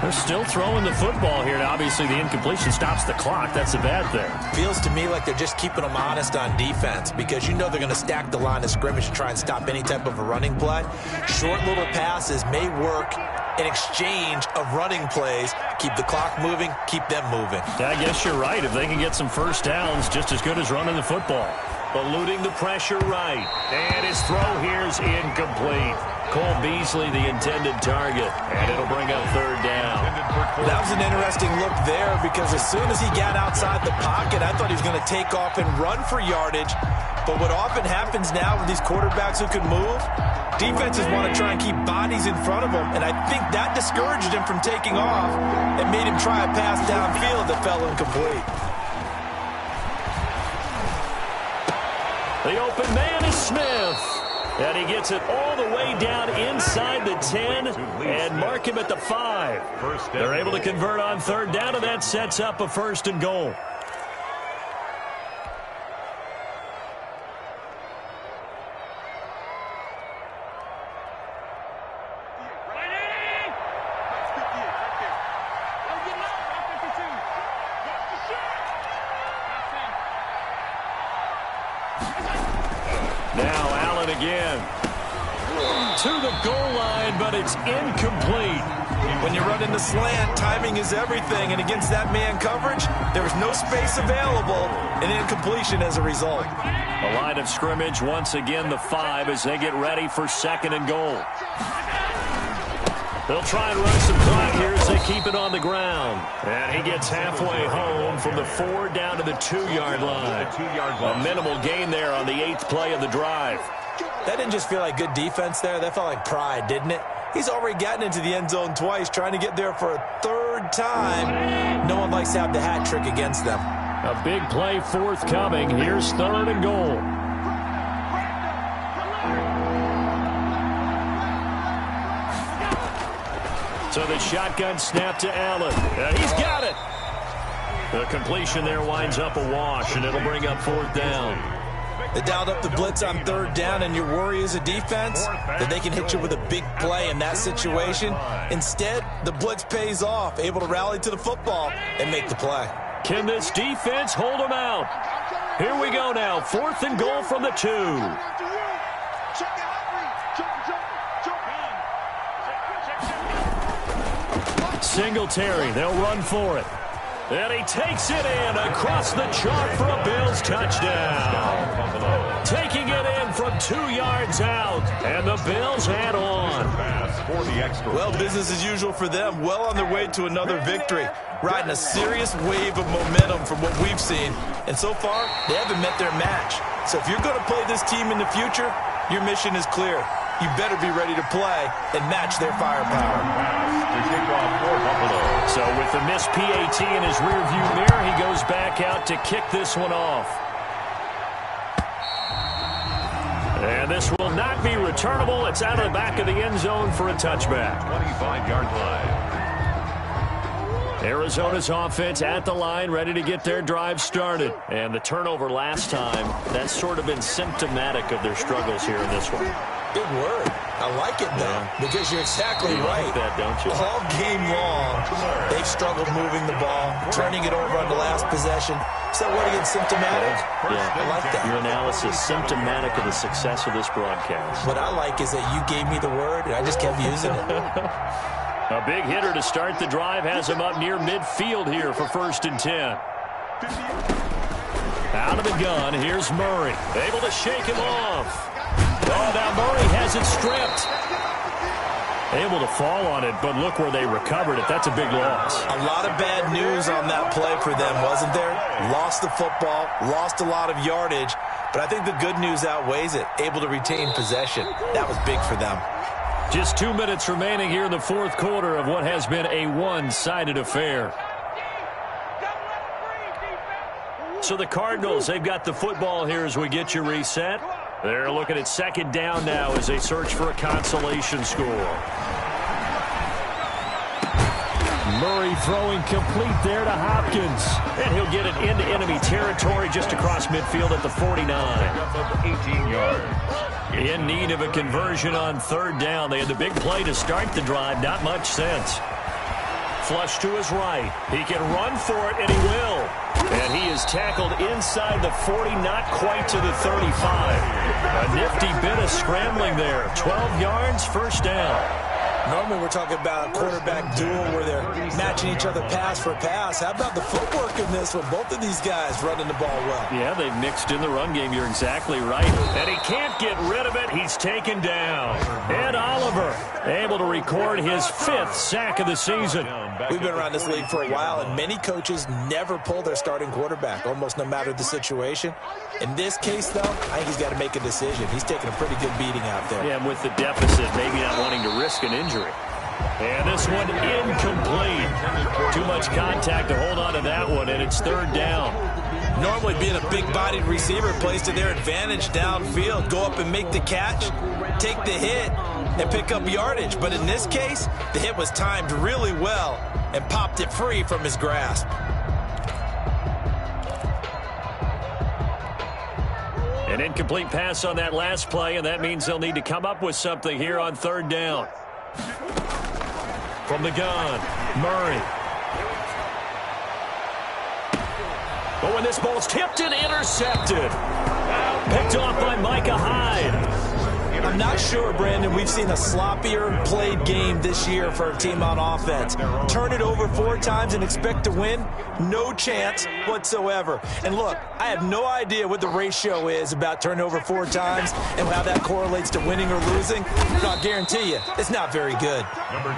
Speaker 1: They're still throwing the football here. Now, obviously, the incompletion stops the clock. That's a bad thing.
Speaker 3: Feels to me like they're just keeping them honest on defense because you know they're going to stack the line of scrimmage to try and stop any type of a running play. Short little passes may work in exchange of running plays. Keep the clock moving, keep them moving.
Speaker 1: I guess you're right. If they can get some first downs, just as good as running the football. Eluding the pressure right. And his throw here is incomplete. Cole Beasley, the intended target. And it'll bring up third down.
Speaker 3: That was an interesting look there because as soon as he got outside the pocket, I thought he was going to take off and run for yardage. But what often happens now with these quarterbacks who can move, defenses want to try and keep bodies in front of them. And I think that discouraged him from taking off and made him try a pass downfield that fell incomplete.
Speaker 1: The open man is Smith. And he gets it all the way down inside the 10 and mark him at the 5. They're able to convert on third down, and that sets up a 1st and goal. Now Allen again. To the goal line, but it's incomplete.
Speaker 3: When you run in the slant, timing is everything. And against that man coverage, there was no space available, and incompletion as a result.
Speaker 1: The line of scrimmage, once again, the 5 as they get ready for 2nd and goal. They'll try and run some clock here as they keep it on the ground. And he gets halfway home from the 4 down to the 2-yard line. A minimal gain there on the 8th play of the drive.
Speaker 3: That didn't just feel like good defense there. That felt like pride, didn't it? He's already gotten into the end zone twice, trying to get there for a 3rd time. No one likes to have the hat trick against them.
Speaker 1: A big play forthcoming. Here's 3rd and goal. So the shotgun snap to Allen. He's got it. The completion there winds up a wash, and it'll bring up 4th down.
Speaker 3: They dialed up the blitz on 3rd down, and your worry as a defense that they can hit you with a big play in that situation. Instead, the blitz pays off, able to rally to the football and make the play.
Speaker 1: Can this defense hold them out? Here we go now. 4th and goal from the 2. Singletary, they'll run for it. And he takes it in across the chalk for a Bills touchdown. Taking it in from 2 yards out, and the Bills head on.
Speaker 3: Well, business as usual for them. Well on their way to another victory. Riding a serious wave of momentum from what we've seen. And so far, they haven't met their match. So if you're going to play this team in the future, your mission is clear. You better be ready to play and match their firepower.
Speaker 1: So with the missed PAT in his rearview mirror, he goes back out to kick this one off. And this will not be returnable. It's out of the back of the end zone for a touchback.
Speaker 2: 25-yard line.
Speaker 1: Arizona's offense at the line, ready to get their drive started. And the turnover last time, that's sort of been symptomatic of their struggles here in this one.
Speaker 3: Big word. I like it, though, because you're exactly right.
Speaker 1: Like that, don't you?
Speaker 3: All game long, they've struggled moving the ball, turning it over on the last possession. Is that what again, symptomatic?
Speaker 1: Yeah.
Speaker 3: I like that.
Speaker 1: Your analysis, symptomatic of the success of this broadcast.
Speaker 3: What I like is that you gave me the word, and I just kept using it.
Speaker 1: A big hitter to start the drive has him up near midfield here for 1st and 10. Out of the gun, here's Murray. Able to shake him off. Oh, now Murray has it stripped. Able to fall on it, but look where they recovered it. That's a big loss.
Speaker 3: A lot of bad news on that play for them, wasn't there? Lost the football, lost a lot of yardage, but I think the good news outweighs it. Able to retain possession. That was big for them.
Speaker 1: Just 2 minutes remaining here in the fourth quarter of what has been a one-sided affair. So the Cardinals, they've got the football here as we get you reset. They're looking at second down now as they search for a consolation score. Murray throwing complete there to Hopkins. And he'll get it into enemy territory just across midfield at the 49.
Speaker 2: 18 yards.
Speaker 1: In need of a conversion on third down. They had the big play to start the drive. Not much sense. Flush to his right. He can run for it, and he will. And he is tackled inside the 40, not quite to the 35. A nifty bit of scrambling there. 12 yards, first down.
Speaker 3: Normally we're talking about a quarterback duel where they're matching each other pass for pass. How about the footwork in this with both of these guys running the ball well?
Speaker 1: Yeah, they've mixed in the run game. You're exactly right. And he can't get rid of it. He's taken down. And Oliver able to record his 5th sack of the season.
Speaker 3: We've been around this league for a while, and many coaches never pull their starting quarterback, almost no matter the situation. In this case, though, I think he's got to make a decision. He's taking a pretty good beating out there.
Speaker 1: Yeah, and with the deficit, maybe not wanting to risk an injury. And this one incomplete. Too much contact to hold on to that one, and it's third down.
Speaker 3: Normally being a big-bodied receiver plays to their advantage downfield. Go up and make the catch, take the hit, and pick up yardage. But in this case, the hit was timed really well and popped it free from his grasp.
Speaker 1: An incomplete pass on that last play, and that means they'll need to come up with something here on third down. From the gun, Murray. But when this ball's tipped and intercepted. Picked off by Micah Hyde.
Speaker 3: I'm not sure, Brandon, we've seen a sloppier played game this year for a team on offense. Turn it over 4 times and expect to win? No chance whatsoever. And look, I have no idea what the ratio is about turning over 4 times and how that correlates to winning or losing. But I'll guarantee you, it's not very good.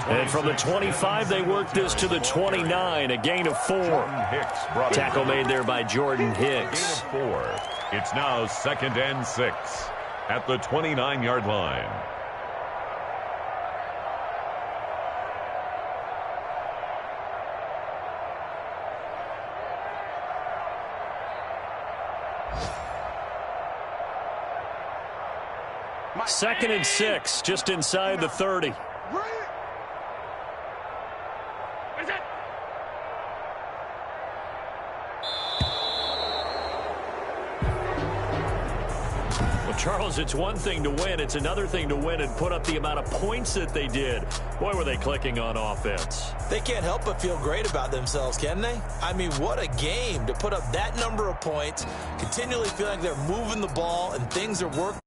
Speaker 1: And from the 25, they work this to the 29, a gain of 4. Tackle made there by Jordan Hicks.
Speaker 2: Gain of 4. It's now 2nd and 6. At the 29-yard line.
Speaker 1: Second and 6, just inside the 30. Charles, it's one thing to win. It's another thing to win and put up the amount of points that they did. Boy, were they clicking on offense.
Speaker 3: They can't help but feel great about themselves, can they? I mean, what a game to put up that number of points, continually feeling like they're moving the ball and things are working